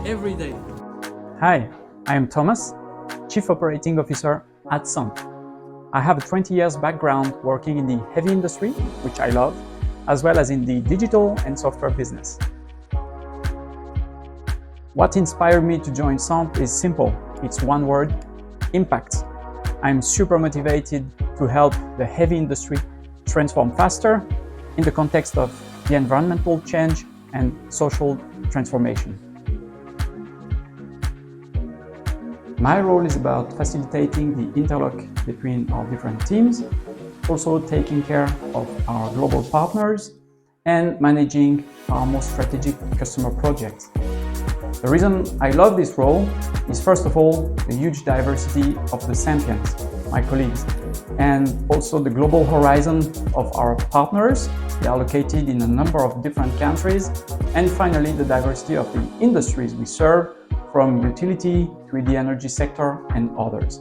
every day. Hi, I am Thomas, Chief Operating Officer at Samp. I have a 20 years background working in the heavy industry, which I love, as well as in the digital and software business. What inspired me to join Samp is simple. It's one word: impact. I'm super motivated to help the heavy industry transform faster in the context of the environmental change and social transformation. My role is about facilitating the interlock between our different teams, also taking care of our global partners, and managing our most strategic customer projects. The reason I love this role is, first of all, the huge diversity of the Sampians, my colleagues, and also the global horizon of our partners. They are located in a number of different countries. And finally, the diversity of the industries we serve, from utility to the energy sector and others.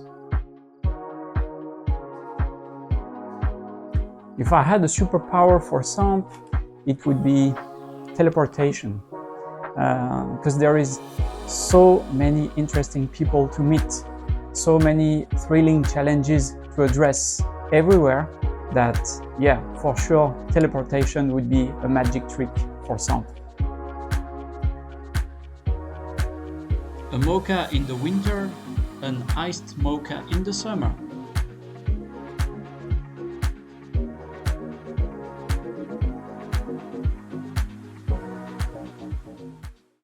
If I had a superpower for Samp, it would be teleportation. Because there is so many interesting people to meet, so many thrilling challenges to address everywhere that, for sure, teleportation would be a magic trick for Samp. A mocha in the winter, an iced mocha in the summer.